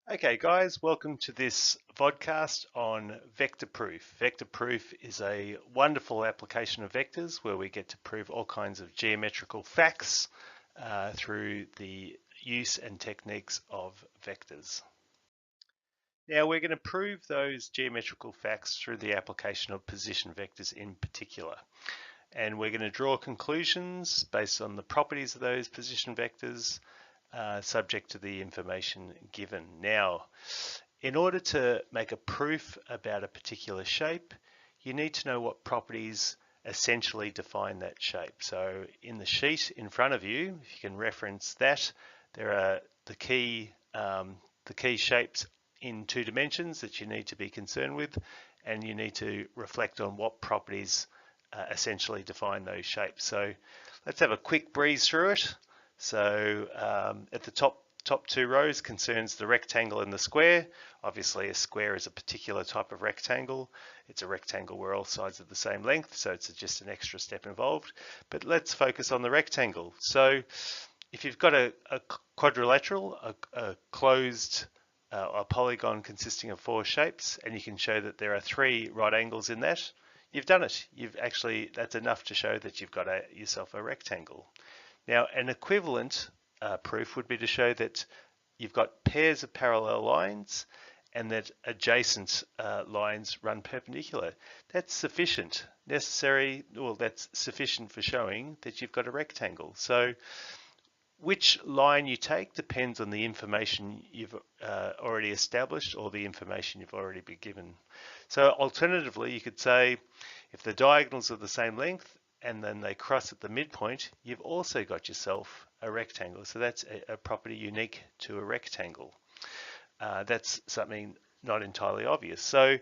Okay guys, welcome to this vodcast on vector proof. Vector proof is a wonderful application of vectors where we get to prove all kinds of geometrical facts through the use and techniques of vectors. Now we're going to prove those geometrical facts through the application of position vectors in particular. And we're going to draw conclusions based on the properties of those position vectors subject to the information given. Now, in order to make a proof about a particular shape, you need to know what properties essentially define that shape. So in the sheet in front of you, if you can reference that, there are the key shapes in 2 dimensions that you need to be concerned with, and you need to reflect on what properties essentially define those shapes. So let's have a quick breeze through it. So at the top 2 rows concerns the rectangle and the square. Obviously a square is a particular type of rectangle. It's a rectangle where all sides are the same length, so it's just an extra step involved. But let's focus on the rectangle. So if you've got a quadrilateral, a closed a polygon consisting of 4 shapes, and you can show that there are 3 right angles in that, you've done it. That's enough to show that you've got yourself a rectangle. Now, an equivalent proof would be to show that you've got pairs of parallel lines and that adjacent lines run perpendicular. That's sufficient. That's sufficient for showing that you've got a rectangle. So which line you take depends on the information you've already established or the information you've already been given. So alternatively, you could say if the diagonals are the same length and then they cross at the midpoint, you've also got yourself a rectangle. So that's a property unique to a rectangle. That's something not entirely obvious. So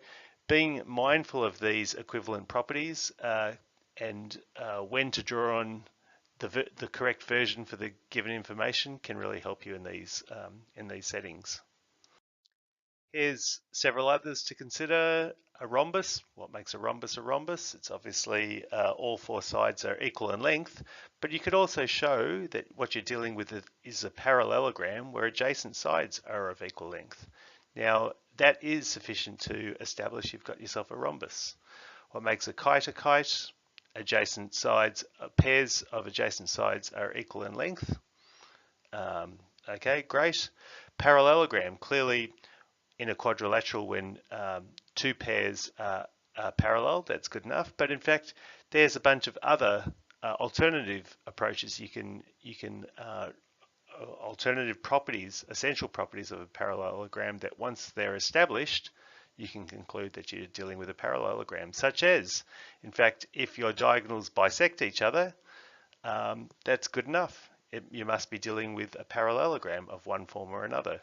being mindful of these equivalent properties and when to draw on the correct version for the given information can really help you in these settings. Here's several others to consider. A rhombus. What makes a rhombus a rhombus? It's obviously all 4 sides are equal in length, but you could also show that what you're dealing with is a parallelogram where adjacent sides are of equal length. Now that is sufficient to establish you've got yourself a rhombus. What makes a kite? Adjacent sides, pairs of adjacent sides are equal in length. Okay, great. Parallelogram, clearly in a quadrilateral when 2 pairs are parallel, that's good enough. But in fact, there's a bunch of other alternative approaches alternative properties, essential properties of a parallelogram that once they're established, you can conclude that you're dealing with a parallelogram, such as, in fact, if your diagonals bisect each other, that's good enough. You must be dealing with a parallelogram of one form or another.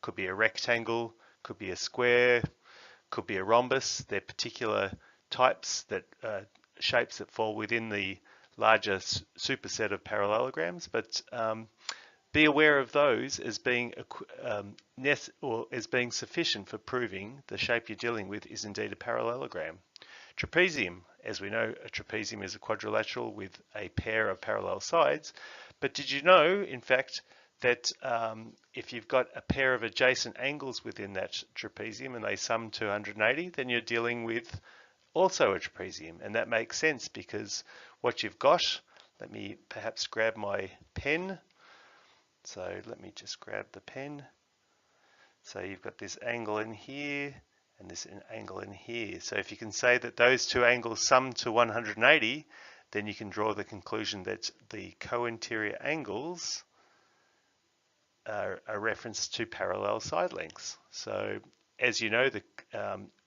Could be a rectangle, could be a square, could be a rhombus. They're particular types shapes that fall within the larger superset of parallelograms, but be aware of those as being sufficient for proving the shape you're dealing with is indeed a parallelogram. Trapezium, as we know, a trapezium is a quadrilateral with a pair of parallel sides. But did you know, in fact, that if you've got a pair of adjacent angles within that trapezium and they sum to 180, then you're dealing with also a trapezium. And that makes sense because what you've got, let me perhaps grab my pen. So let me just grab the pen. So you've got this angle in here and this angle in here. So if you can say that those 2 angles sum to 180, then you can draw the conclusion that the co-interior angles are a reference to parallel side lengths. So as you know,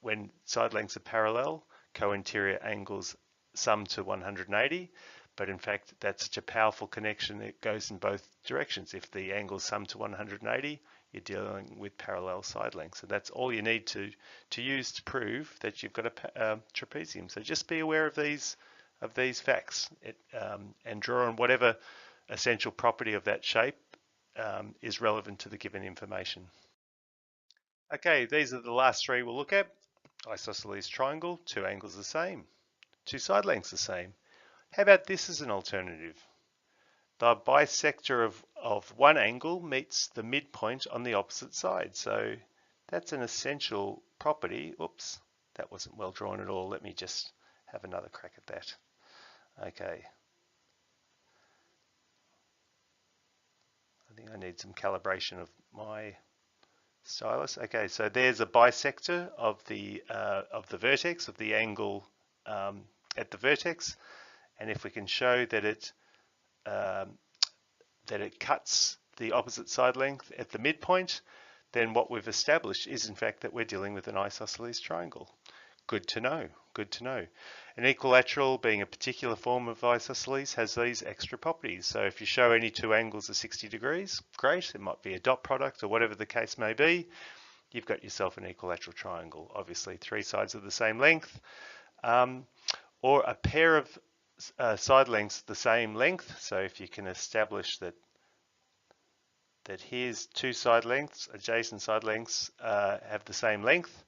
when side lengths are parallel, co-interior angles sum to 180. But in fact, that's such a powerful connection that goes in both directions. If the angles sum to 180, you're dealing with parallel side lengths. So that's all you need to use to prove that you've got a trapezium. So just be aware of these facts and draw on whatever essential property of that shape is relevant to the given information. Okay, these are the last 3 we'll look at. Isosceles triangle, 2 angles the same, 2 side lengths the same. How about this as an alternative? the bisector of one angle meets the midpoint on the opposite side. So that's an essential property. Oops, that wasn't well drawn at all. Let me just have another crack at that. Okay. I think I need some calibration of my stylus. Okay, so there's a bisector of the vertex, of the angle at the vertex, and if we can show that it cuts the opposite side length at the midpoint, then what we've established is in fact that we're dealing with an isosceles triangle. Good to know, good to know. An equilateral, being a particular form of isosceles, has these extra properties. So if you show any two angles of 60 degrees, great, it might be a dot product or whatever the case may be, you've got yourself an equilateral triangle. Obviously three sides of the same length, or a pair of side lengths the same length. So if you can establish that here's two side lengths, adjacent side lengths have the same length,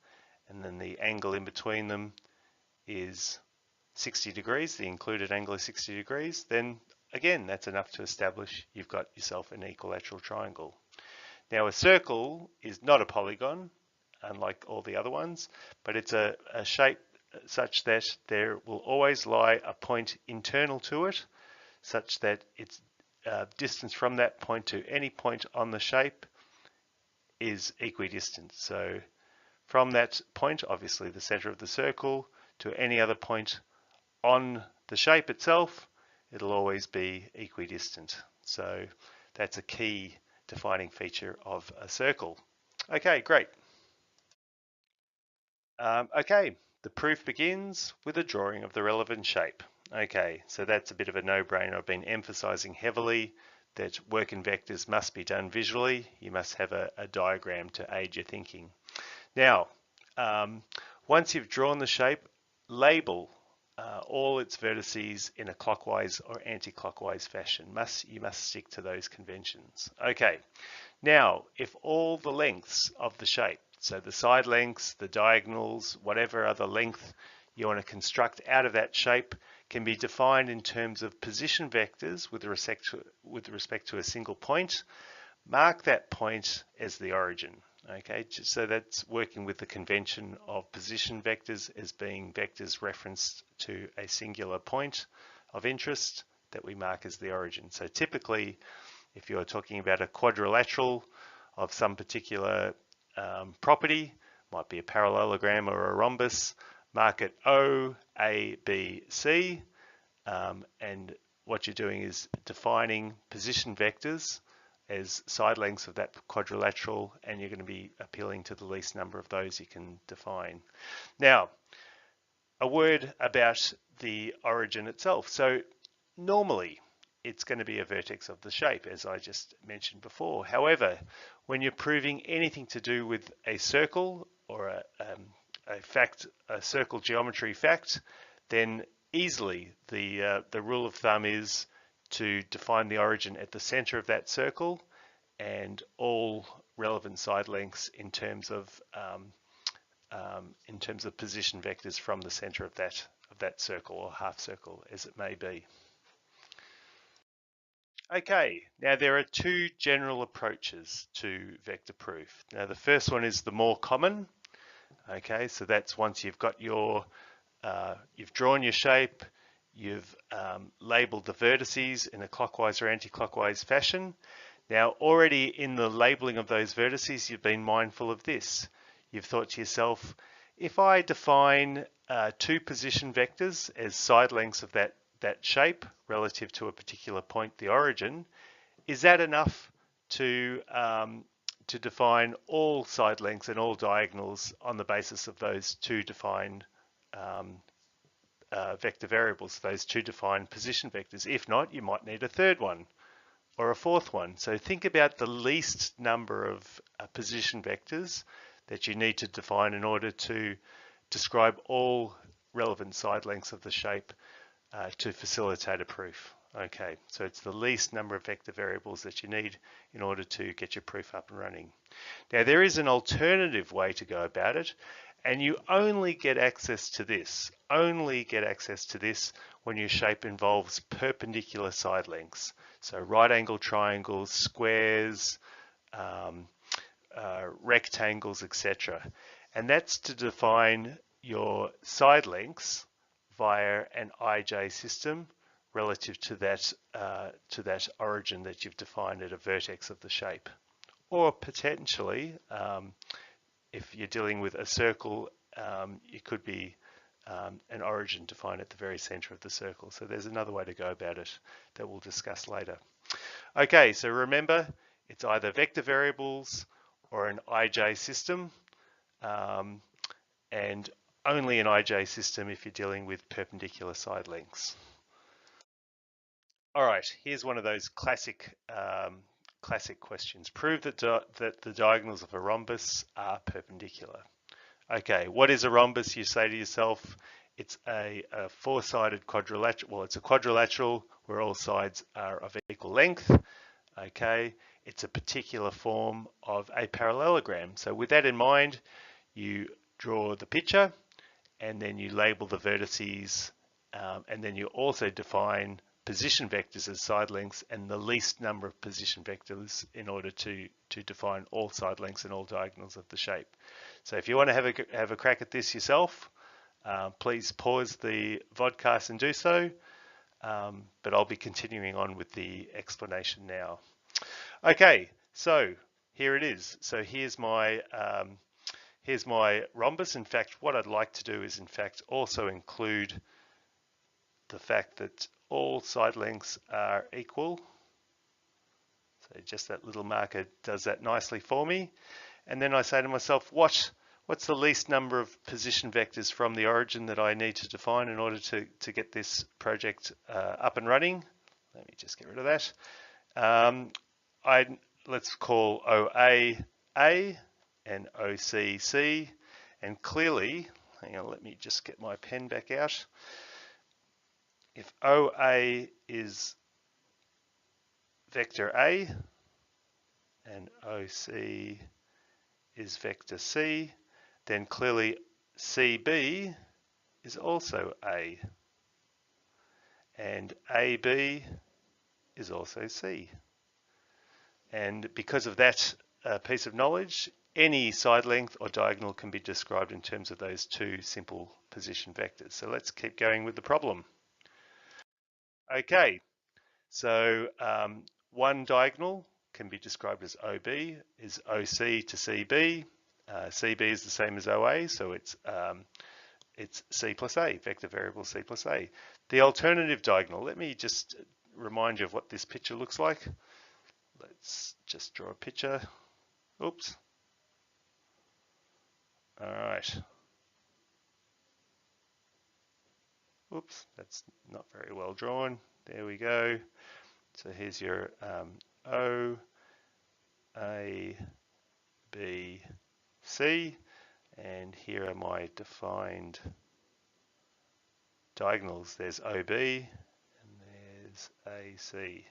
and then the angle in between them is 60 degrees, the included angle is 60 degrees, then again, that's enough to establish you've got yourself an equilateral triangle. Now, a circle is not a polygon, unlike all the other ones, but it's a shape such that there will always lie a point internal to it, such that its distance from that point to any point on the shape is equidistant. So from that point, obviously the center of the circle, to any other point on the shape itself, it'll always be equidistant. So that's a key defining feature of a circle. Okay, great. Okay, the proof begins with a drawing of the relevant shape. Okay, so that's a bit of a no-brainer. I've been emphasizing heavily that work in vectors must be done visually. You must have a diagram to aid your thinking. Now, once you've drawn the shape, label all its vertices in a clockwise or anti-clockwise fashion. You must stick to those conventions. Okay, now if all the lengths of the shape, so the side lengths, the diagonals, whatever other length you want to construct out of that shape, can be defined in terms of position vectors with respect to a single point, mark that point as the origin. Okay, so that's working with the convention of position vectors as being vectors referenced to a singular point of interest that we mark as the origin. So typically, if you're talking about a quadrilateral of some particular property, might be a parallelogram or a rhombus, mark it O, A, B, C, and what you're doing is defining position vectors as side lengths of that quadrilateral, and you're going to be appealing to the least number of those you can define. Now, a word about the origin itself. So normally it's going to be a vertex of the shape, as I just mentioned before. However, when you're proving anything to do with a circle or a circle geometry fact, then easily the rule of thumb is to define the origin at the center of that circle and all relevant side lengths in terms of position vectors from the center of that circle or half circle, as it may be. Okay, now there are two general approaches to vector proof. Now the first one is the more common. Okay, so that's once you've got your you've drawn your shape, you've labeled the vertices in a clockwise or anti-clockwise fashion. Now already in the labeling of those vertices, you've been mindful of this. You've thought to yourself, if I define two position vectors as side lengths of that shape relative to a particular point, the origin, is that enough to define all side lengths and all diagonals on the basis of those two defined vector variables, those two defined position vectors? If not, you might need a third one or a fourth one. So think about the least number of position vectors that you need to define in order to describe all relevant side lengths of the shape to facilitate a proof. Okay, so it's the least number of vector variables that you need in order to get your proof up and running. Now there is an alternative way to go about it, And you only get access to this, when your shape involves perpendicular side lengths. So right angle triangles, squares, um, rectangles, etc. And that's to define your side lengths via an IJ system relative to that origin that you've defined at a vertex of the shape. Or potentially, if you're dealing with a circle, it could be an origin defined at the very center of the circle. So there's another way to go about it that we'll discuss later. Okay, so remember, it's either vector variables or an IJ system, and only an IJ system if you're dealing with perpendicular side lengths. All right, here's one of those classic questions. Prove that the diagonals of a rhombus are perpendicular. Okay, what is a rhombus? You say to yourself, it's a four-sided quadrilateral. Well, it's a quadrilateral where all sides are of equal length. Okay, it's a particular form of a parallelogram. So with that in mind, you draw the picture and then you label the vertices, and then you also define position vectors as side lengths and the least number of position vectors in order to define all side lengths and all diagonals of the shape. So if you want to have a crack at this yourself, please pause the vodcast and do so, but I'll be continuing on with the explanation now. Okay, so here it is. So here's my rhombus. In fact, what I'd like to do is in fact also include the fact that all side lengths are equal. So just that little marker does that nicely for me. And then I say to myself, what's the least number of position vectors from the origin that I need to define in order to get this project up and running? Let me just get rid of that. Let's call OA A and OC C. And clearly, hang on, let me just get my pen back out. If OA is vector A and OC is vector C, then clearly CB is also A, and AB is also C. And because of that piece of knowledge, any side length or diagonal can be described in terms of those two simple position vectors. So let's keep going with the problem. Okay, so one diagonal can be described as OB, is OC to CB. CB is the same as OA, so it's C plus A, vector variable C plus A. The alternative diagonal, let me just remind you of what this picture looks like. Let's just draw a picture. Oops. All right. Oops, that's not very well drawn. There we go. So here's your O, A, B, C, and here are my defined diagonals. There's OB and there's AC.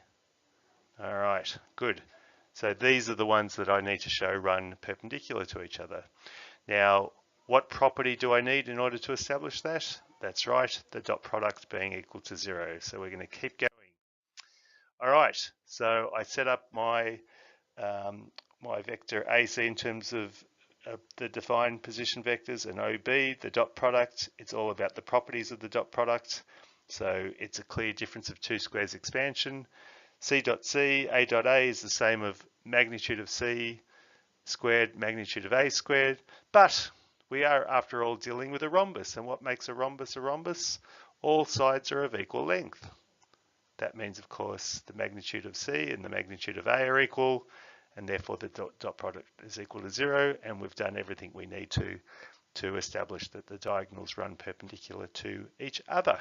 All right, good. So these are the ones that I need to show run perpendicular to each other. Now, what property do I need in order to establish that? That's right, the dot product being equal to 0. So we're going to keep going. All right, so I set up my my vector AC in terms of the defined position vectors, and OB, the dot product. It's all about the properties of the dot product. So it's a clear difference of two squares expansion. C dot C, A dot A is the same of magnitude of C squared, magnitude of A squared. But we are, after all, dealing with a rhombus. And what makes a rhombus a rhombus? All sides are of equal length. That means, of course, the magnitude of C and the magnitude of A are equal, and therefore the dot product is equal to 0, and we've done everything we need to establish that the diagonals run perpendicular to each other.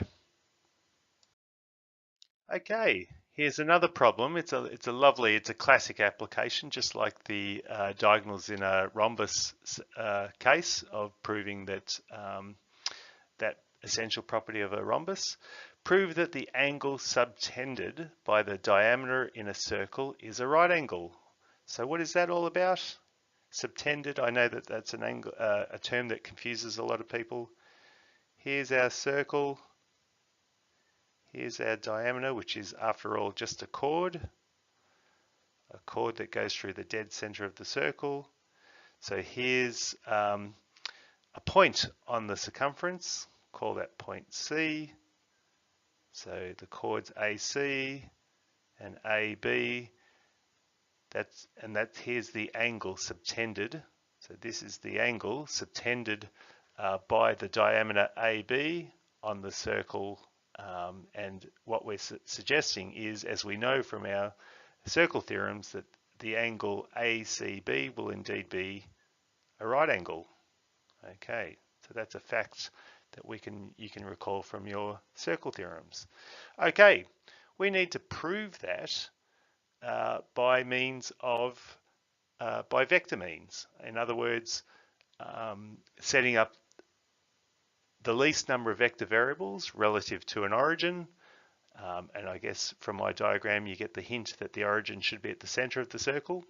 Okay, here's another problem. It's a classic application, just like the diagonals in a rhombus case of proving that that essential property of a rhombus. Prove that the angle subtended by the diameter in a circle is a right angle. So what is that all about? Subtended, I know that that's an angle, a term that confuses a lot of people. Here's our circle. Here's our diameter, which is, after all, just a chord that goes through the dead center of the circle. So here's a point on the circumference, call that point C. So the chords AC and AB, here's the angle subtended. So this is the angle subtended by the diameter AB on the circle. And what we're suggesting is, as we know from our circle theorems, that the angle ACB will indeed be a right angle. Okay, so that's a fact that you can recall from your circle theorems. Okay, we need to prove that by vector means. In other words, setting up the least number of vector variables relative to an origin. And I guess from my diagram, you get the hint that the origin should be at the center of the circle.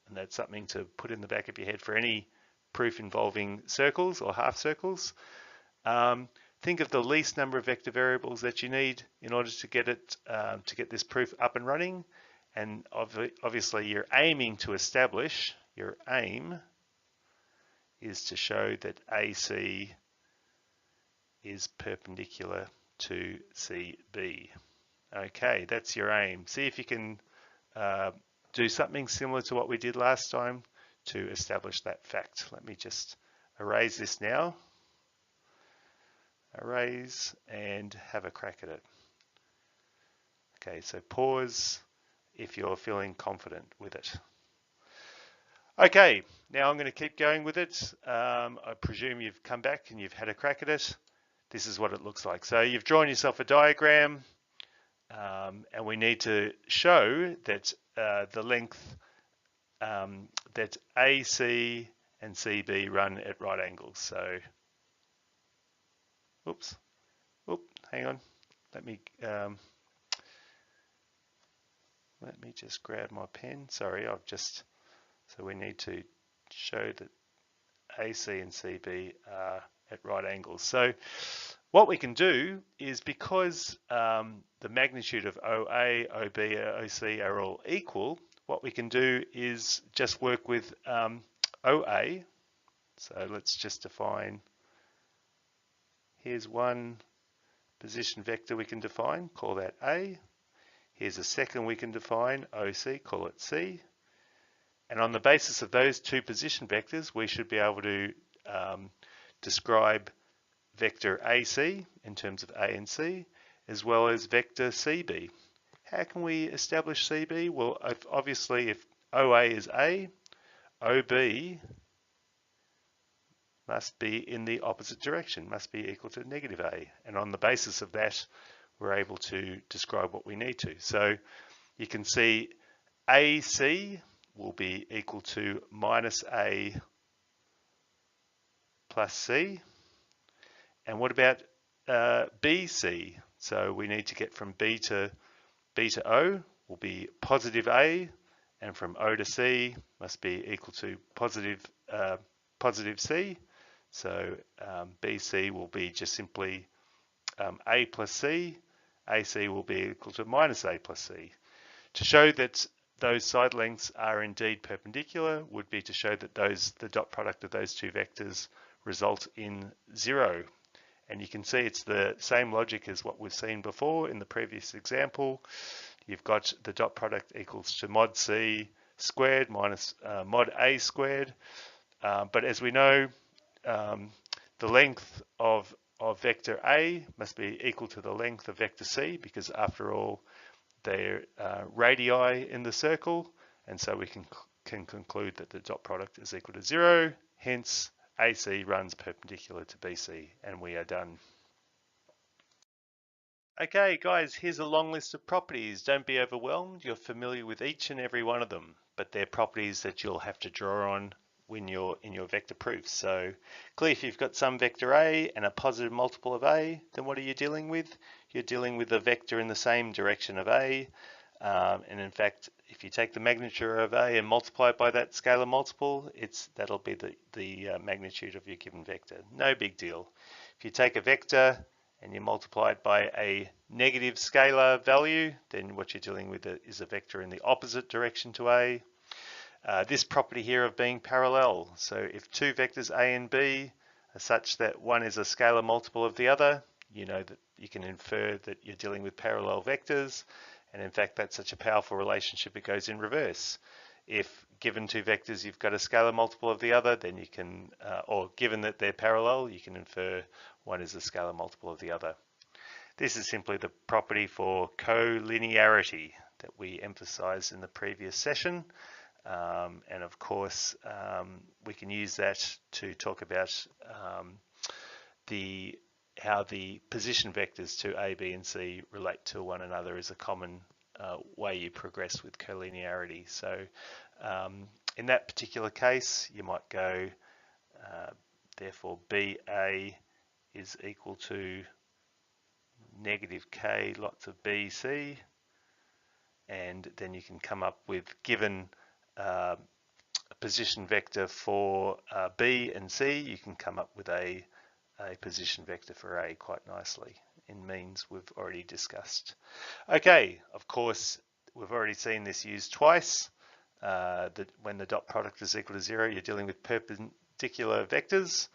And that's something to put in the back of your head for any proof involving circles or half circles. Think of the least number of vector variables that you need in order to get this proof up and running. And obviously you're aiming to establish, your aim is to show that AC is perpendicular to CB. Okay, that's your aim. See if you can do something similar to what we did last time to establish that fact. Let me just erase this now. Erase and have a crack at it. Okay, so pause if you're feeling confident with it. Okay, now I'm going to keep going with it. I presume you've come back and you've had a crack at it. This is what it looks like. So you've drawn yourself a diagram, and we need to show that the length that AC and CB run at right angles. So, hang on. Let me just grab my pen. Sorry, so we need to show that AC and CB are at right angles. So what we can do is, because the magnitude of OA, OB, OC are all equal, what we can do is just work with OA. So let's just define, here's one position vector we can define, call that A. Here's a second we can define, OC, call it C. And on the basis of those two position vectors, we should be able to describe vector AC in terms of A and C, as well as vector CB. How can we establish CB? Well, obviously if OA is A, OB must be in the opposite direction, must be equal to negative A. And on the basis of that, we're able to describe what we need to. So you can see AC will be equal to minus A plus C. And what about BC? So we need to get from B to O will be positive A, and from O to C must be equal to positive C. So BC will be just simply A plus C. AC will be equal to minus A plus C. To show that those side lengths are indeed perpendicular would be to show that the dot product of those two vectors result in 0. And you can see it's the same logic as what we've seen before in the previous example. You've got the dot product equals to mod C squared minus mod A squared. But as we know, the length of vector A must be equal to the length of vector C, because after all, they're radii in the circle, and so we can conclude that the dot product is equal to 0. Hence, AC runs perpendicular to BC, and we are done. Okay, guys, here's a long list of properties. Don't be overwhelmed. You're familiar with each and every one of them, but they're properties that you'll have to draw on when you're in your vector proofs. So clearly, if you've got some vector A and a positive multiple of A, then what are you dealing with? You're dealing with a vector in the same direction of A. And in fact, if you take the magnitude of A and multiply it by that scalar multiple, that'll be the magnitude of your given vector. No big deal. If you take a vector and you multiply it by a negative scalar value, then what you're dealing with is a vector in the opposite direction to A. This property here of being parallel. So if two vectors A and B are such that one is a scalar multiple of the other, you know that you can infer that you're dealing with parallel vectors. And in fact, that's such a powerful relationship, it goes in reverse. If given two vectors, you've got a scalar multiple of the other, then you can, or given that they're parallel, you can infer one is a scalar multiple of the other. This is simply the property for collinearity that we emphasized in the previous session. And of course, we can use that to talk about how the position vectors to A, B, and C relate to one another is a common way you progress with collinearity. So in that particular case, you might go, therefore BA is equal to negative K lots of BC, and then you can come up with, given a position vector for B and C, you can come up with a position vector for A quite nicely in means we've already discussed. Okay, of course, we've already seen this used twice. That when the dot product is equal to 0, you're dealing with perpendicular vectors.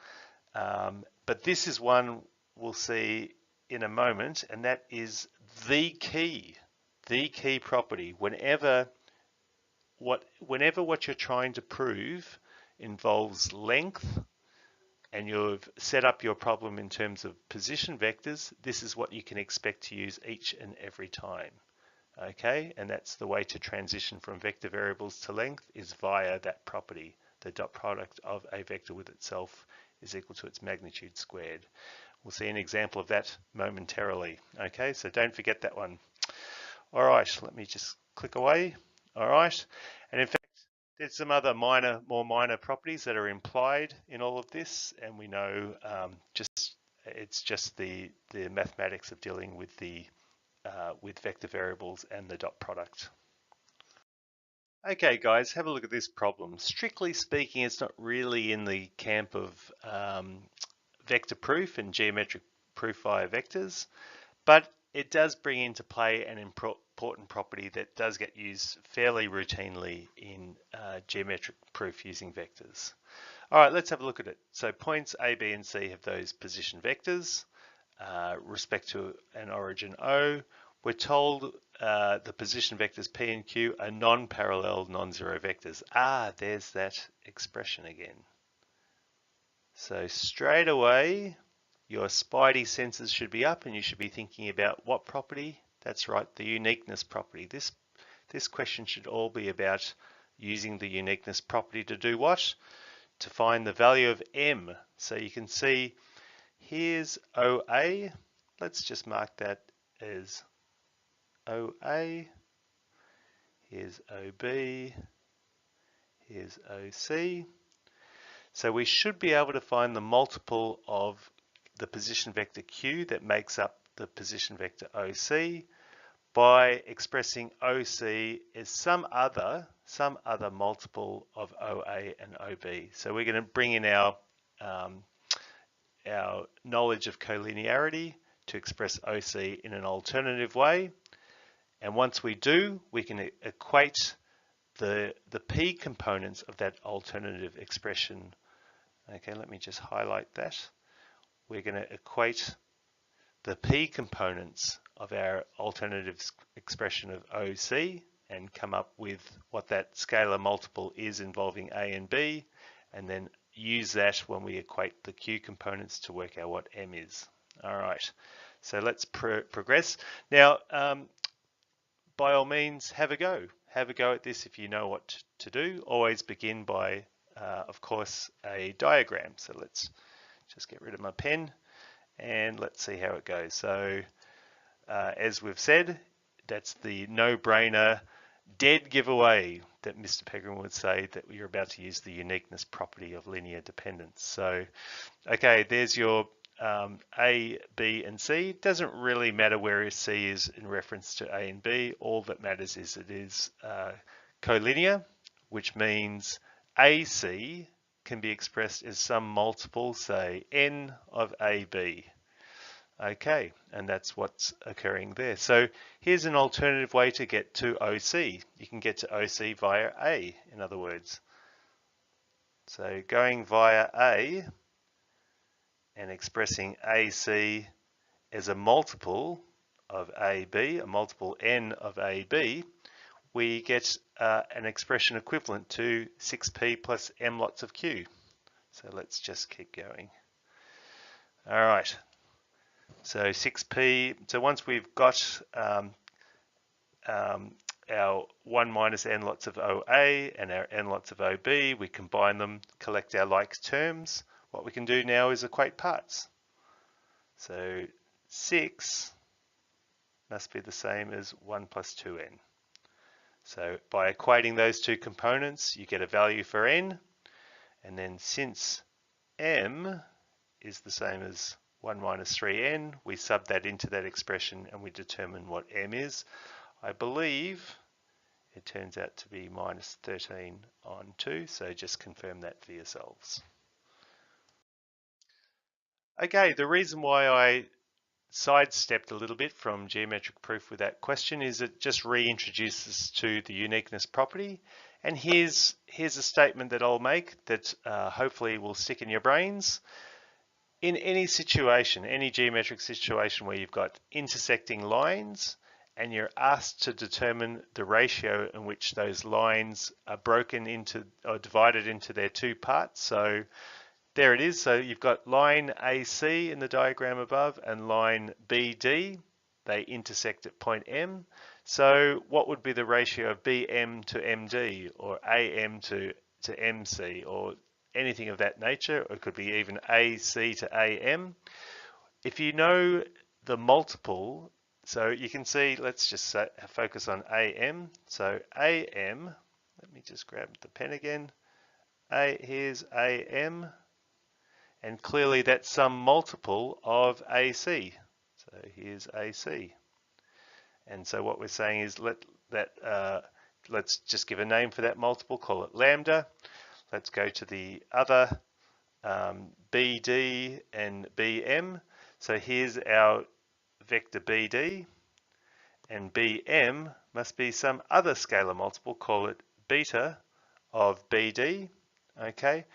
But this is one we'll see in a moment, and that is the key property. Whenever what you're trying to prove involves length, and you've set up your problem in terms of position vectors, this is what you can expect to use each and every time. Okay, and that's the way to transition from vector variables to length, is via that property. The dot product of a vector with itself is equal to its magnitude squared. We'll see an example of that momentarily. Okay, so don't forget that one. All right, let me just click away. All right, and in fact, there's some other more minor properties that are implied in all of this, and we know it's just the mathematics of dealing with with vector variables and the dot product. Okay, guys, have a look at this problem. Strictly speaking, it's not really in the camp of vector proof and geometric proof via vectors, but it does bring into play an important property that does get used fairly routinely in geometric proof using vectors. All right, let's have a look at it. So points A, B, and C have those position vectors respect to an origin O. We're told the position vectors P and Q are non-parallel, non-zero vectors. There's that expression again. So straight away, your spidey senses should be up and you should be thinking about what property? That's right, the uniqueness property. This question should all be about using the uniqueness property to do what? To find the value of M. So you can see here's OA. Let's just mark that as OA. Here's OB. Here's OC. So we should be able to find the multiple of the position vector Q that makes up the position vector OC by expressing OC as some other multiple of OA and OB. So we're going to bring in our knowledge of collinearity to express OC in an alternative way. And once we do, we can equate the P components of that alternative expression. Okay, let me just highlight that. We're going to equate the P components of our alternative expression of OC and come up with what that scalar multiple is involving A and B, and then use that when we equate the Q components to work out what M is. All right, so let's progress. Now, by all means, have a go. Have a go at this if you know what to do. Always begin by, of course, a diagram. So let's just get rid of my pen and let's see how it goes. So as we've said, that's the no-brainer dead giveaway that Mr. Pegram would say, that you're about to use the uniqueness property of linear dependence. So, okay, there's your A, B, and C. It doesn't really matter where C is in reference to A and B. All that matters is it is collinear, which means AC can be expressed as some multiple, say n of AB. Okay, and that's what's occurring there. So here's an alternative way to get to OC. You can get to OC via A, in other words. So going via A and expressing AC as a multiple of AB, a multiple n of AB, we get an expression equivalent to 6p plus m lots of q. So let's just keep going. All right. So 6p, so once we've got our 1 minus n lots of OA and our n lots of OB, we combine them, collect our like terms. What we can do now is equate parts. So 6 must be the same as 1 plus 2n. So by equating those two components, you get a value for n, and then since m is the same as 1 minus 3n, we sub that into that expression and we determine what m is. I believe it turns out to be minus 13 on 2, so just confirm that for yourselves. Okay, the reason why I sidestepped a little bit from geometric proof with that question is it just reintroduces to the uniqueness property. And here's a statement that I'll make that hopefully will stick in your brains. In any situation, any geometric situation where you've got intersecting lines and you're asked to determine the ratio in which those lines are broken into or divided into their two parts. So there it is. So you've got line AC in the diagram above and line BD. They intersect at point M. So what would be the ratio of BM to MD or AM to MC or anything of that nature? Or it could be even AC to AM. If you know the multiple, so you can see, let's just focus on AM. So AM, let me just grab the pen again. Here's AM. And clearly that's some multiple of AC. So here's AC. And so what we're saying is let's just give a name for that multiple, call it lambda. Let's go to the other BD and BM. So here's our vector BD, and BM must be some other scalar multiple, call it beta of BD. Okay.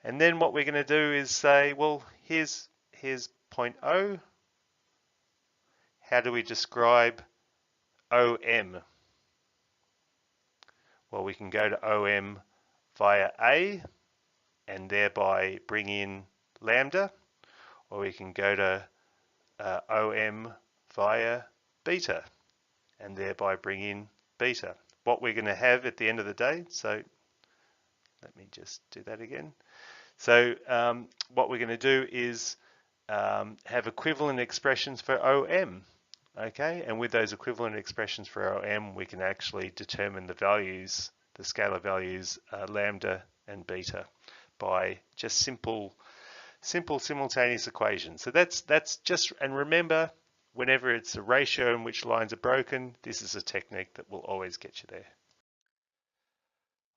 And then what we're going to do is say, well, here's point O. How do we describe OM? Well, we can go to OM via A and thereby bring in lambda, or we can go to OM via beta and thereby bring in beta. What we're going to have at the end of the day, so let me just do that again. So what we're going to do is have equivalent expressions for OM, okay? And with those equivalent expressions for OM, we can actually determine the values, the scalar values, lambda and beta, by just simple simultaneous equations. So that's just, and remember, whenever it's a ratio in which lines are broken, this is a technique that will always get you there.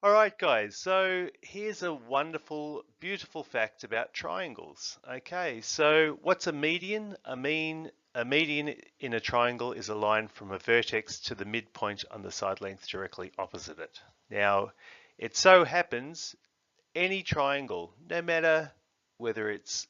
All right, guys, so here's a wonderful, beautiful fact about triangles. Okay, so what's a median? A median in a triangle is a line from a vertex to the midpoint on the side length directly opposite it. Now, it so happens any triangle, no matter whether it's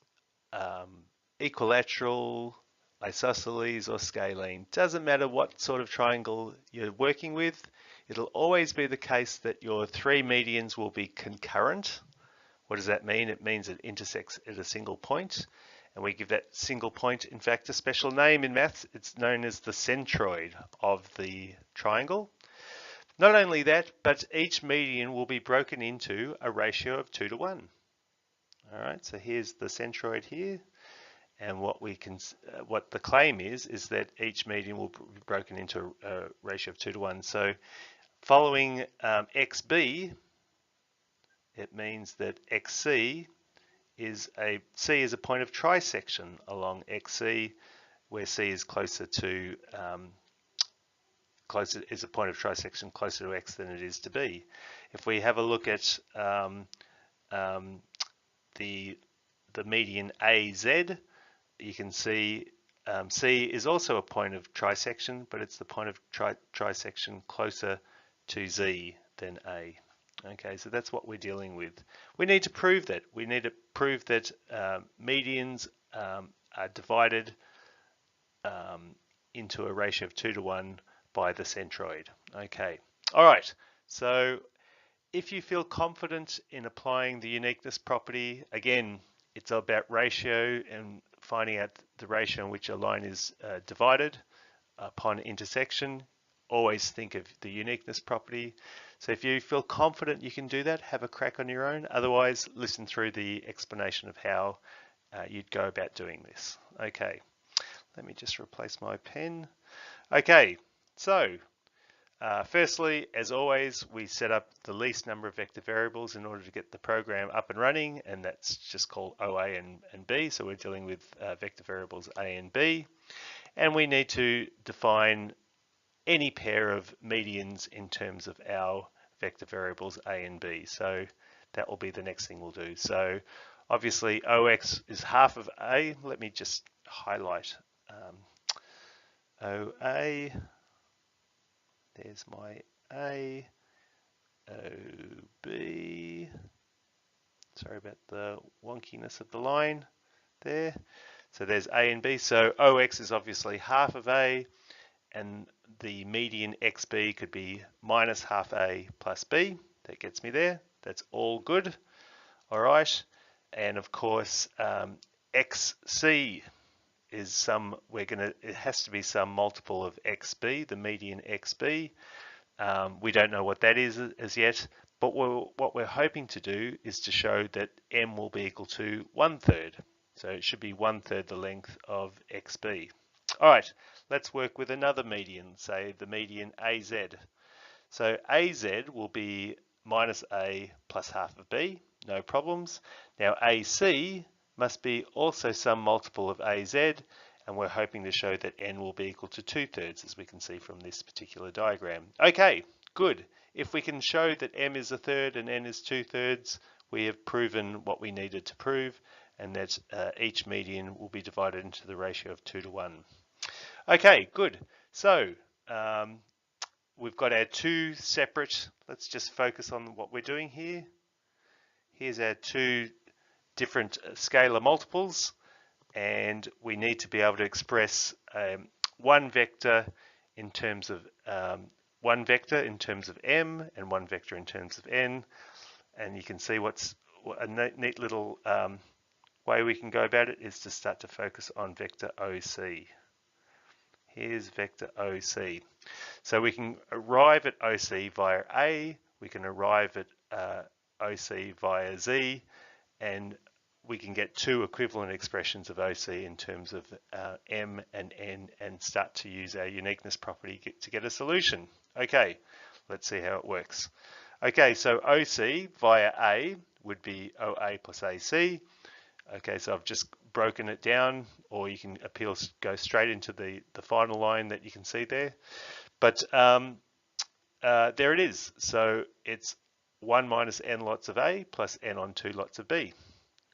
equilateral, isosceles, or scalene, doesn't matter what sort of triangle you're working with, it'll always be the case that your three medians will be concurrent. What does that mean? It means it intersects at a single point, and we give that single point, in fact, a special name in maths. It's known as the centroid of the triangle. Not only that, but each median will be broken into a ratio of 2 to 1. All right, so here's the centroid here, and what the claim is that each median will be broken into a ratio of 2 to 1. So following XB, it means that XC is C is a point of trisection along XC, where C is closer to is a point of trisection closer to X than it is to B. If we have a look at the median AZ, you can see C is also a point of trisection, but it's the point of trisection closer to Z than A. Okay, so that's what we're dealing with. We need to prove that. We need to prove that medians are divided into a ratio of 2 to 1 by the centroid. Okay, all right, so if you feel confident in applying the uniqueness property, again, it's about ratio and finding out the ratio in which a line is divided upon intersection. Always think of the uniqueness property. So if you feel confident you can do that, have a crack on your own. Otherwise, listen through the explanation of how you'd go about doing this. Okay, let me just replace my pen. Okay, so firstly, as always, we set up the least number of vector variables in order to get the program up and running, and that's just called OA and B. So we're dealing with vector variables A and B, and we need to define any pair of medians in terms of our vector variables A and B. So that will be the next thing we'll do. So obviously OX is half of A. Let me just highlight OA. There's my A, OB. Sorry about the wonkiness of the line there. So there's A and B. So OX is obviously half of A, and the median XB could be minus half A plus B. That gets me there. That's all good. All right. And of course, XC is it has to be some multiple of XB, the median XB. We don't know what that is as yet, but what we're hoping to do is to show that M will be equal to 1/3. So it should be 1/3 the length of XB. All right, let's work with another median, say the median AZ. So AZ will be minus A plus half of B, no problems. Now AC must be also some multiple of AZ, and we're hoping to show that N will be equal to 2/3, as we can see from this particular diagram. Okay, good. If we can show that M is 1/3 and N is 2/3, we have proven what we needed to prove, and that each median will be divided into the ratio of 2 to 1. Okay, good. So we've got our two separate, let's just focus on what we're doing here. Here's our two different scalar multiples, and we need to be able to express one vector in terms of M and one vector in terms of N. And you can see what a neat little way we can go about it is to start to focus on vector OC. Here's vector OC. So we can arrive at OC via A, we can arrive at OC via Z, and we can get two equivalent expressions of OC in terms of M and N, and start to use our uniqueness property to get a solution. Okay, let's see how it works. Okay, so OC via A would be OA plus AC. Okay, so I've just broken it down, or you can go straight into the final line that you can see there. But there it is. So it's 1 minus n lots of A plus n on 2 lots of B.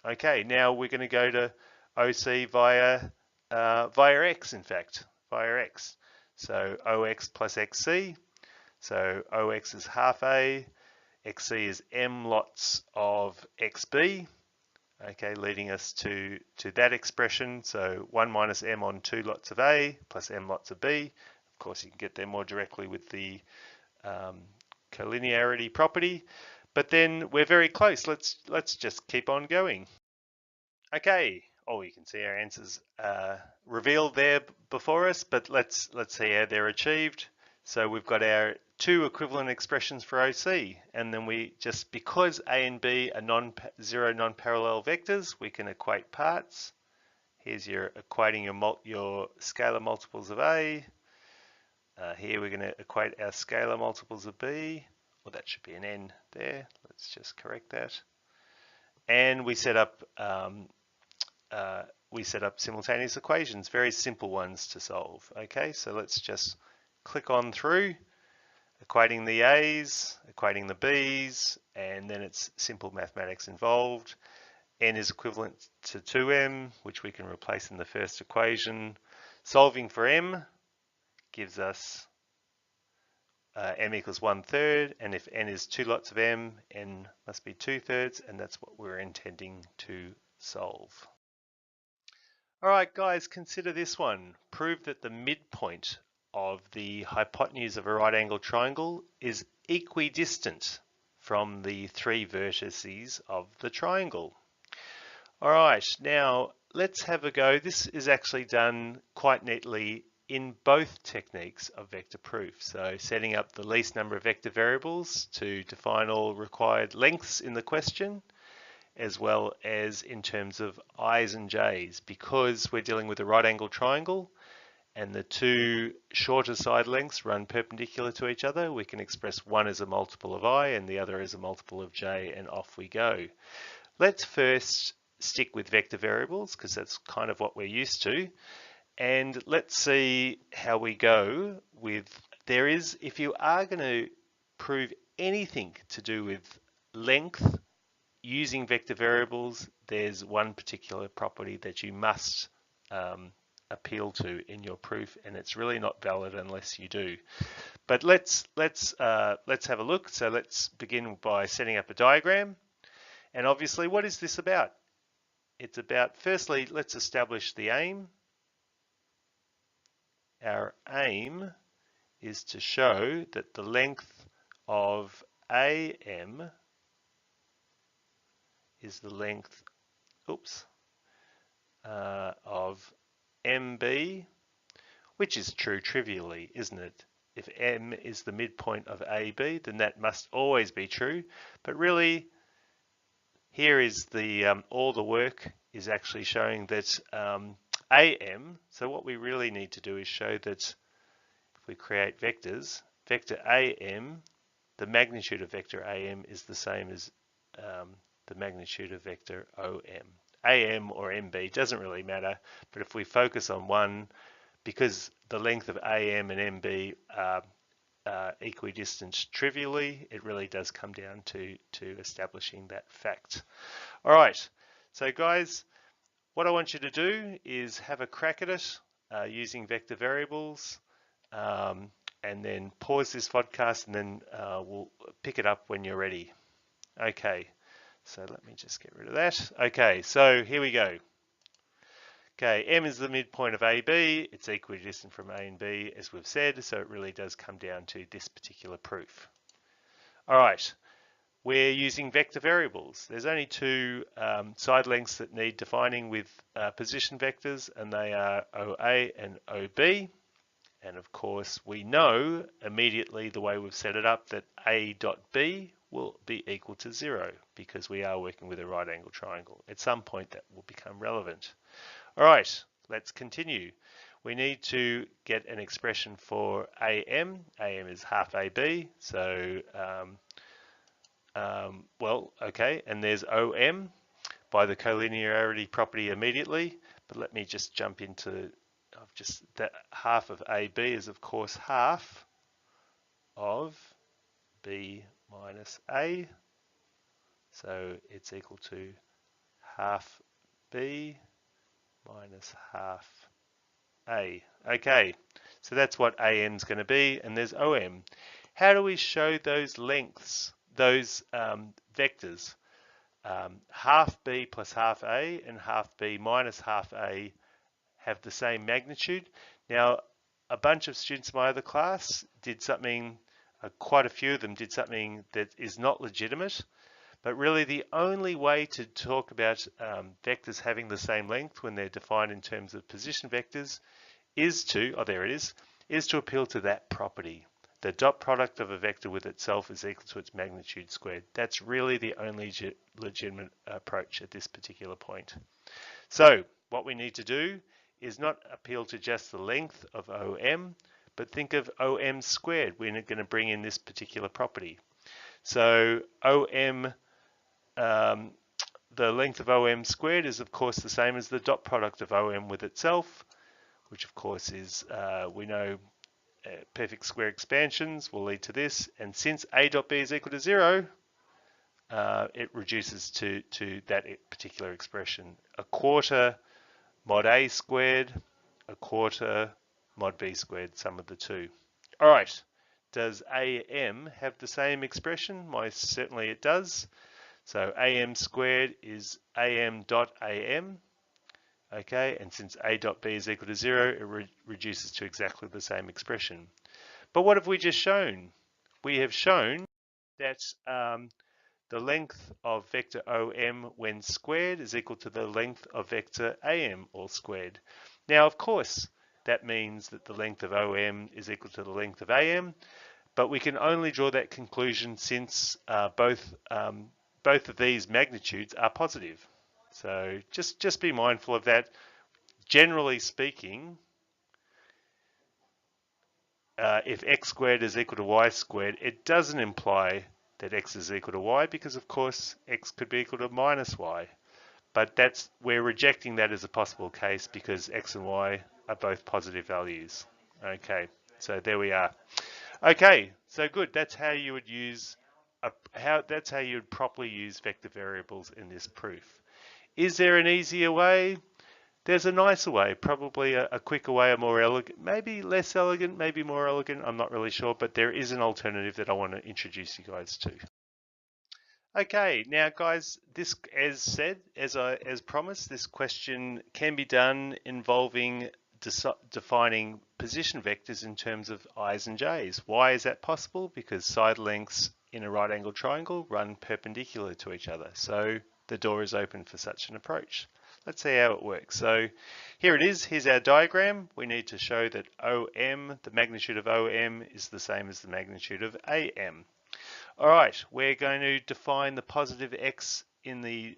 Okay, now we're going to go to OC via X, in fact, via X. So OX plus XC. So OX is half A, XC is M lots of XB. Okay, leading us to that expression. So 1 minus M on 2 lots of A plus M lots of B. Of course, you can get there more directly with the collinearity property. But then we're very close. Let's just keep on going. Okay. Oh, you can see our answers revealed there before us, but let's see how they're achieved. So we've got our two equivalent expressions for OC, and then we just, because A and B are zero non-parallel vectors, we can equate parts. Here's your equating your scalar multiples of A. Here we're going to equate our scalar multiples of B. Well, that should be an N there. Let's just correct that. and we set up simultaneous equations, very simple ones to solve. Okay, so let's just click on through, equating the A's, equating the B's, and then it's simple mathematics involved. N is equivalent to 2m, which we can replace in the first equation. Solving for m gives us m equals 1/3, and if n is 2 lots of m, n must be 2/3, and that's what we're intending to solve. All right, guys, consider this one. Prove that the midpoint of the hypotenuse of a right angle triangle is equidistant from the 3 vertices of the triangle. All right, now let's have a go. This is actually done quite neatly in both techniques of vector proof. So setting up the least number of vector variables to define all required lengths in the question, as well as in terms of i's and j's. Because we're dealing with a right angle triangle and the 2 shorter side lengths run perpendicular to each other, we can express one as a multiple of I and the other as a multiple of j, and off we go. Let's first stick with vector variables because that's kind of what we're used to. And let's see how we go with, if you are going to prove anything to do with length using vector variables, there's one particular property that you must appeal to in your proof, and it's really not valid unless you do. But let's have a look. So let's begin by setting up a diagram. And obviously, what is this about? It's about, firstly, let's establish the aim. Our aim is to show that the length of AM is the length, of MB, which is true trivially, isn't it? If M is the midpoint of AB, then that must always be true. But really, here is the all the work is actually showing that AM, so what we really need to do is show that if we create vectors, vector AM, the magnitude of vector AM is the same as the magnitude of vector OM. AM or MB doesn't really matter, but if we focus on one, because the length of AM and MB are equidistant trivially, it really does come down to establishing that fact. All right, so guys, what I want you to do is have a crack at it using vector variables, and then pause this podcast, and then we'll pick it up when you're ready. Okay, so let me just get rid of that. Okay, so here we go. Okay, M is the midpoint of AB. It's equidistant from A and B, as we've said, so it really does come down to this particular proof. All right, we're using vector variables. There's only 2 side lengths that need defining with position vectors, and they are OA and OB. And of course, we know immediately the way we've set it up that A dot B will be equal to 0 because we are working with a right angle triangle. At some point that will become relevant. All right, let's continue. We need to get an expression for AM. AM is half AB, so well, okay, and there's OM by the collinearity property immediately, but let me just jump into just that half of AB is of course half of B minus A, so it's equal to half B minus half A. Okay, so that's what AM is going to be, and there's OM. How do we show those lengths, those vectors? Half B plus half A and half B minus half A have the same magnitude. Now, a bunch of students in my other class did something, quite a few of them did something that is not legitimate, but really the only way to talk about vectors having the same length when they're defined in terms of position vectors is to, is to appeal to that property. The dot product of a vector with itself is equal to its magnitude squared. That's really the only legitimate approach at this particular point. So what we need to do is not appeal to just the length of OM, but think of OM squared. We're going to bring in this particular property. So OM the length of OM squared is of course the same as the dot product of OM with itself, which of course is, we know perfect square expansions will lead to this. And since A dot B is equal to 0, it reduces to that particular expression. A quarter mod A squared, a quarter mod B squared, sum of the two. All right, does AM have the same expression? Most certainly it does. So AM squared is AM dot AM. Okay, and since A dot B is equal to 0, it reduces to exactly the same expression. But what have we just shown? We have shown that the length of vector OM when squared is equal to the length of vector AM all squared. Now, of course, that means that the length of OM is equal to the length of AM, but we can only draw that conclusion since both of these magnitudes are positive. So just be mindful of that. Generally speaking, if x squared is equal to y squared, it doesn't imply that x is equal to y, because of course x could be equal to minus y. But we're rejecting that as a possible case because x and y are both positive values. Okay, so there we are. Okay, so good. That's how you would use that's how you would properly use vector variables in this proof. Is there an easier way? There's a nicer way, probably a quicker way, a more elegant, maybe less elegant, maybe more elegant, I'm not really sure, but there is an alternative that I want to introduce you guys to. Okay, now guys, this, as promised, this question can be done involving defining position vectors in terms of i's and j's. Why is that possible? Because side lengths in a right angled triangle run perpendicular to each other. So the door is open for such an approach. Let's see how it works. So here it is. Here's our diagram. We need to show that OM, the magnitude of OM, is the same as the magnitude of AM. All right, we're going to define the positive X in the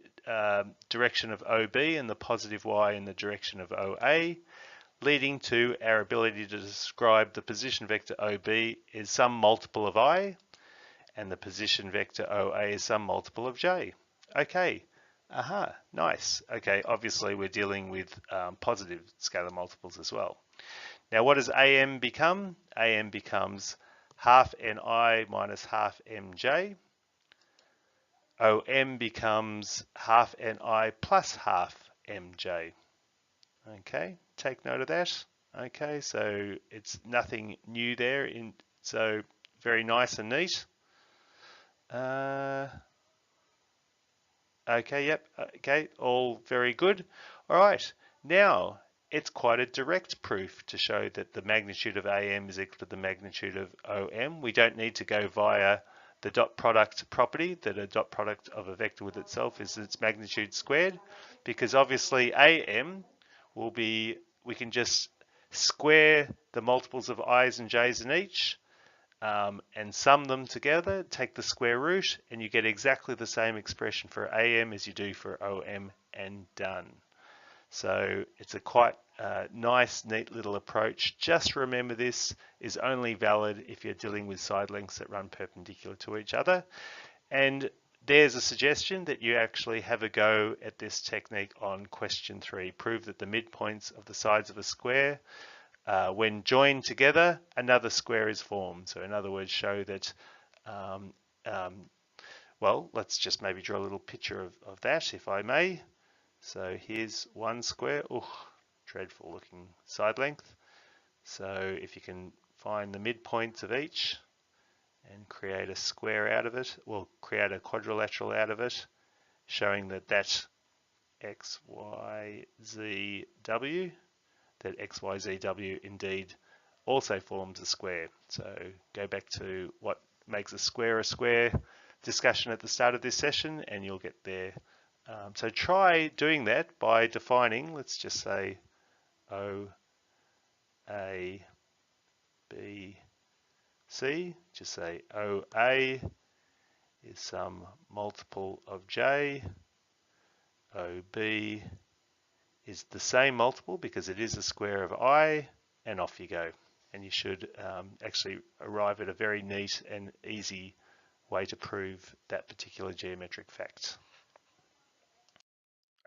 direction of OB and the positive Y in the direction of OA, leading to our ability to describe the position vector OB is some multiple of I, and the position vector OA is some multiple of J. Okay. Nice. Okay, obviously we're dealing with positive scalar multiples as well. Now what does AM become? AM becomes half Ni minus half Mj. OM becomes half Ni plus half Mj. Okay, take note of that. Okay, so it's nothing new there. So very nice and neat. Okay, yep, okay, all very good. All right, now it's quite a direct proof to show that the magnitude of AM is equal to the magnitude of OM. We don't need to go via the dot product property that a dot product of a vector with itself is its magnitude squared, because obviously AM will be, we can just square the multiples of i's and j's in each, and sum them together, take the square root, and you get exactly the same expression for AM as you do for OM, and done. So it's a quite nice, neat little approach. Just remember, this is only valid if you're dealing with side lengths that run perpendicular to each other. And there's a suggestion that you actually have a go at this technique on question 3. Prove that the midpoints of the sides of a square, when joined together, another square is formed. So in other words, show that, well, let's just maybe draw a little picture of that, if I may. So here's one square. Oh, dreadful looking side length. So if you can find the midpoints of each and create a square out of it, we'll create a quadrilateral out of it, showing that that's X, Y, Z, W, that X, Y, Z, W indeed also forms a square. So go back to what makes a square discussion at the start of this session, and you'll get there. So try doing that by defining, let's just say O, A, B, C. Just say OA is some multiple of J. OB is the same multiple because it is a square of I, and off you go. And you should actually arrive at a very neat and easy way to prove that particular geometric fact.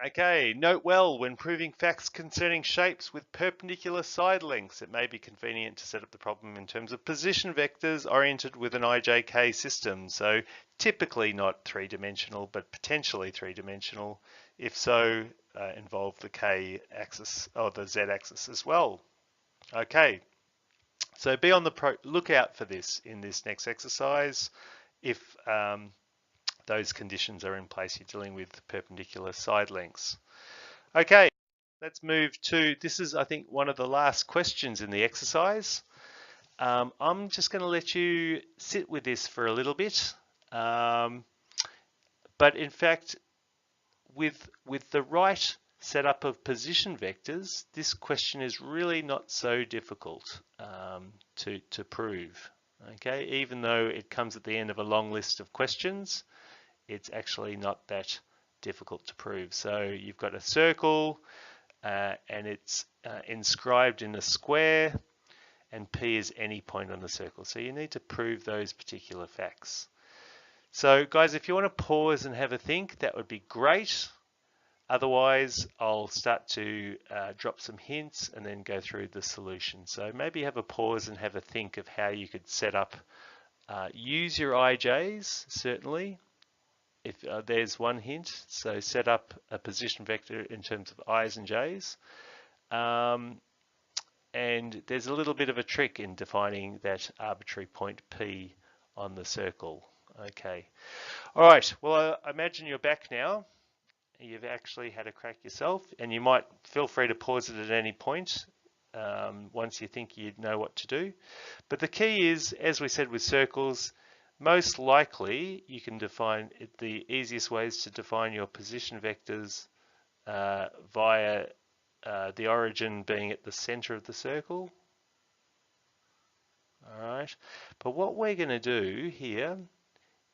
Okay, note well, when proving facts concerning shapes with perpendicular side lengths, it may be convenient to set up the problem in terms of position vectors oriented with an IJK system. So typically not three-dimensional, but potentially three-dimensional. If so, involve the K axis or the Z axis as well. Okay, so be on the lookout for this in this next exercise. If those conditions are in place, you're dealing with perpendicular side lengths. Okay, let's move to, this is I think one of the last questions in the exercise. I'm just going to let you sit with this for a little bit. But in fact, with the right setup of position vectors, this question is really not so difficult to prove. Okay, even though it comes at the end of a long list of questions, it's actually not that difficult to prove. So you've got a circle and it's inscribed in a square, and P is any point on the circle. So you need to prove those particular facts. So guys, if you want to pause and have a think, that would be great. Otherwise, I'll start to drop some hints and then go through the solution. So maybe have a pause and have a think of how you could set up, use your IJs, certainly. If there's one hint, so set up a position vector in terms of I's and J's. And there's a little bit of a trick in defining that arbitrary point P on the circle. Okay. All right. Well, I imagine you're back now. You've actually had a crack yourself, and you might feel free to pause it at any point once you think you know what to do. But the key is, as we said with circles, most likely you can define it, the easiest ways to define your position vectors via the origin being at the center of the circle. All right. But what we're going to do here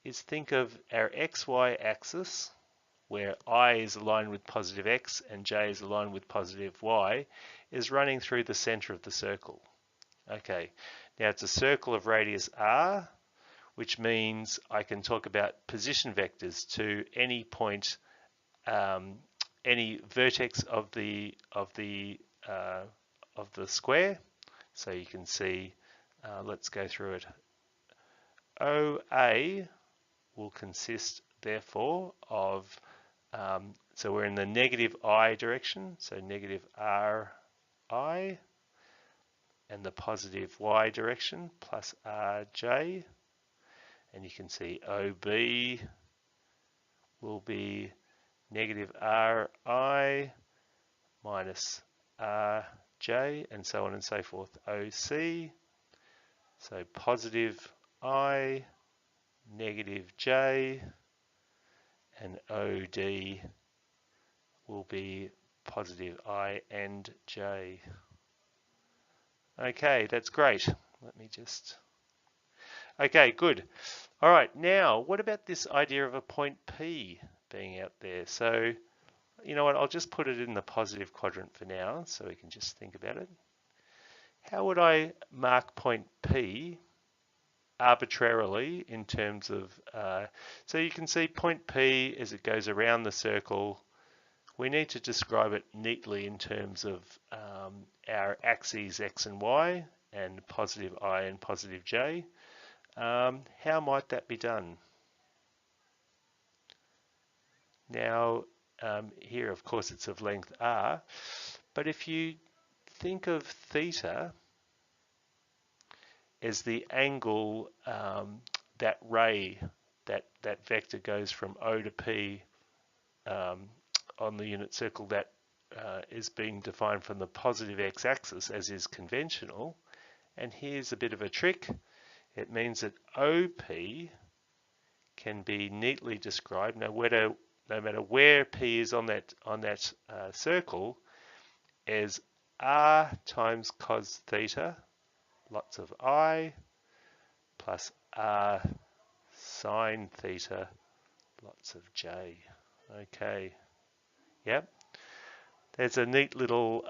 is think of our XY axis, where I is aligned with positive X and J is aligned with positive Y, is running through the center of the circle. Okay, now it's a circle of radius R, which means I can talk about position vectors to any point, any vertex of the square. So you can see, let's go through it. OA will consist therefore of, so we're in the negative I direction, so negative RI, and the positive Y direction plus RJ, and you can see OB will be negative RI minus RJ, and so on and so forth. OC, so positive I, negative J, and OD will be positive I and J. Okay, that's great. Let me just... Okay, good. All right, now what about this idea of a point P being out there? So, you know what, I'll just put it in the positive quadrant for now so we can just think about it. How would I mark point P arbitrarily in terms of, so you can see point P as it goes around the circle. We need to describe it neatly in terms of our axes X and Y and positive I and positive J. How might that be done? Now, here of course it's of length R, but if you think of theta as the angle that ray, that vector goes from O to P on the unit circle, that is being defined from the positive x-axis as is conventional. And here's a bit of a trick. It means that OP can be neatly described, no matter where P is on that circle, as R times cos theta, lots of I, plus R sine theta, lots of J. Okay, yep. There's a neat little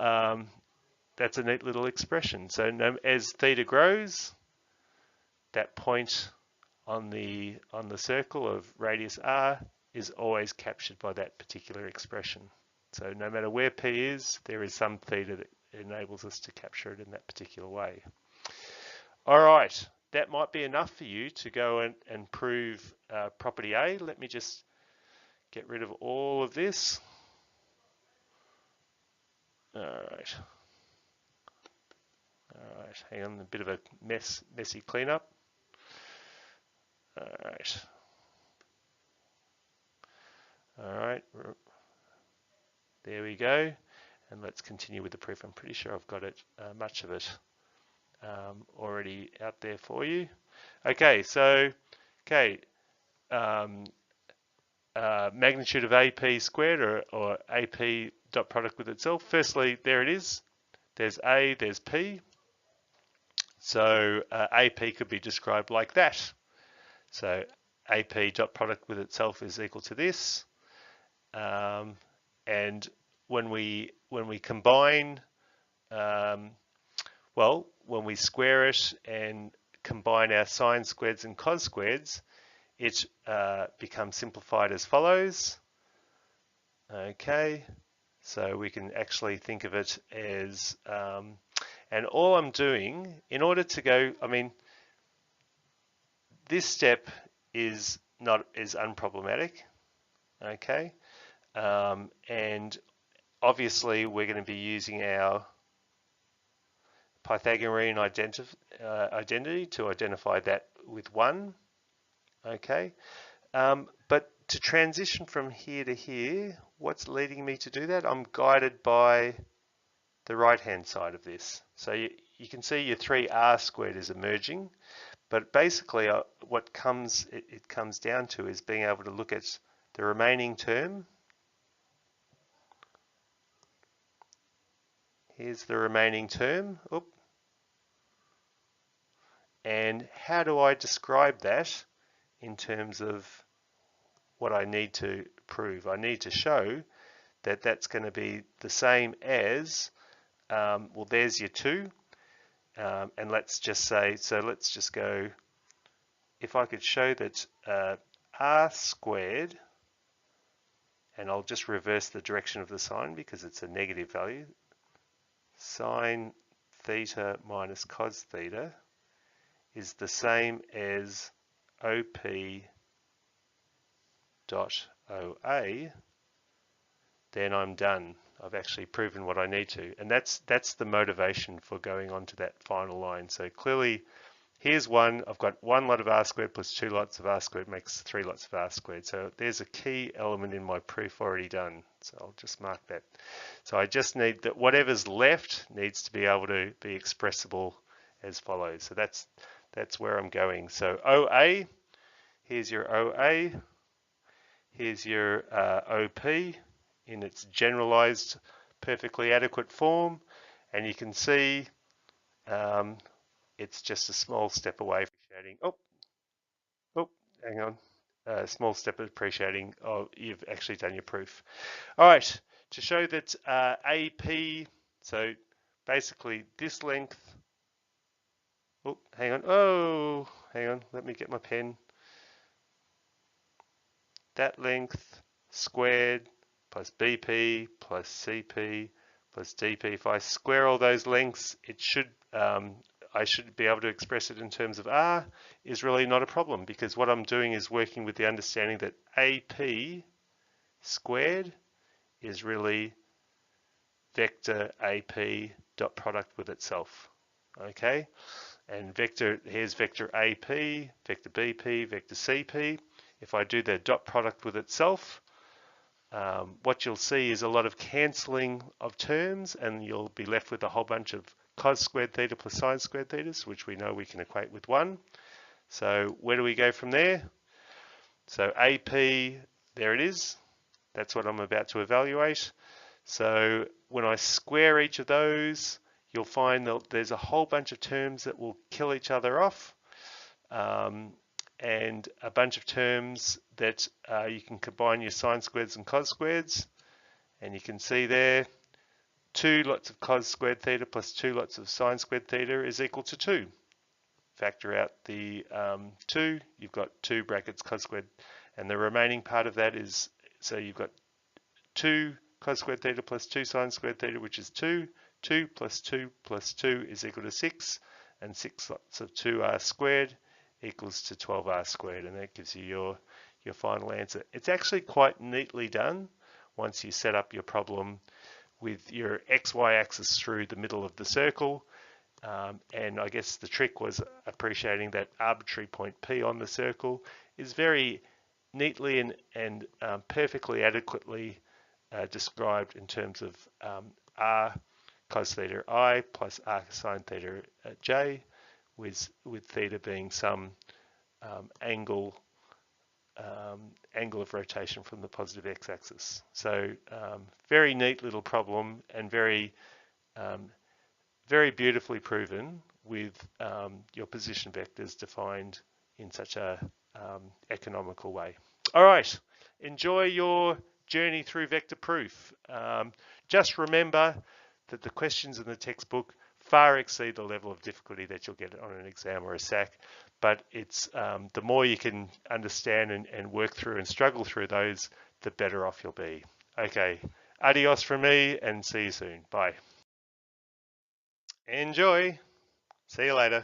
that's a neat little expression. So as theta grows, that point on the circle of radius R is always captured by that particular expression. So no matter where P is, there is some theta that enables us to capture it in that particular way. All right, that might be enough for you to go and prove property A. Let me just get rid of all of this. All right. All right, hang on, a bit of a messy cleanup. All right, there we go. And let's continue with the proof. I'm pretty sure I've got it, much of it already out there for you. Okay, so, magnitude of AP squared or AP dot product with itself. Firstly, there it is. There's A, there's P. So AP could be described like that. So AP dot product with itself is equal to this. And when we combine, when we square it and combine our sine squareds and cos squareds, it becomes simplified as follows. Okay, so we can actually think of it as, and all I'm doing in order to go, I mean, this step is unproblematic. Okay, and obviously we're going to be using our Pythagorean identity to identify that with 1. Okay, but to transition from here to here, what's leading me to do that? I'm guided by the right hand side of this. So you can see your 3r squared is emerging, but basically what it comes down to is being able to look at the remaining term. Here's the remaining term. Oop. And how do I describe that in terms of what I need to prove? I need to show that that's going to be the same as, well, there's your 2. And let's just say, so let's just go, if I could show that r squared, and I'll just reverse the direction of the sign because it's a negative value, sine theta minus cos theta is the same as OP dot OA, then I'm done. I've actually proven what I need to. And that's the motivation for going on to that final line. So clearly, here's one. I've got 1 lot of r squared plus 2 lots of r squared makes 3 lots of r squared. So there's a key element in my proof already done. So I'll just mark that. So I just need that whatever's left needs to be able to be expressible as follows. So that's where I'm going. So OA, here's your OA, here's your OP in its generalized, perfectly adequate form, and you can see it's just a small step away from appreciating. Oh, hang on. A small step of appreciating. Oh, you've actually done your proof. All right, to show that AP, so basically this length. Oh, hang on. Oh, hang on. Let me get my pen. That length squared plus BP plus CP plus DP. If I square all those lengths, it should I should be able to express it in terms of R is really not a problem because what I'm doing is working with the understanding that AP squared is really vector AP dot product with itself. Okay, and here's vector AP, vector BP, vector CP. If I do the dot product with itself, what you'll see is a lot of cancelling of terms, and you'll be left with a whole bunch of cos squared theta plus sine squared thetas, which we know we can equate with 1. So where do we go from there? So AP, there it is. That's what I'm about to evaluate. So when I square each of those, you'll find that there's a whole bunch of terms that will kill each other off, and a bunch of terms that you can combine your sine squareds and cos squareds, and you can see there 2 lots of cos squared theta plus 2 lots of sine squared theta is equal to 2. Factor out the 2, you've got 2 brackets cos squared, and the remaining part of that is, so you've got 2 cos squared theta plus 2 sine squared theta, which is 2. 2 plus 2 plus 2 is equal to 6, and 6 lots of 2r squared equals to 12r squared, and that gives you your final answer. It's actually quite neatly done once you set up your problem with your xy axis through the middle of the circle. And I guess the trick was appreciating that arbitrary point P on the circle is very neatly and perfectly adequately described in terms of r cos theta I plus r sine theta j, with theta being some angle of rotation from the positive x-axis. So very neat little problem, and very beautifully proven with your position vectors defined in such a economical way. All right, enjoy your journey through vector proof. Just remember that the questions in the textbook far exceed the level of difficulty that you'll get on an exam or a SAC, but it's the more you can understand and work through and struggle through those, the better off you'll be. Okay, adios from me, and see you soon. Bye. Enjoy. See you later.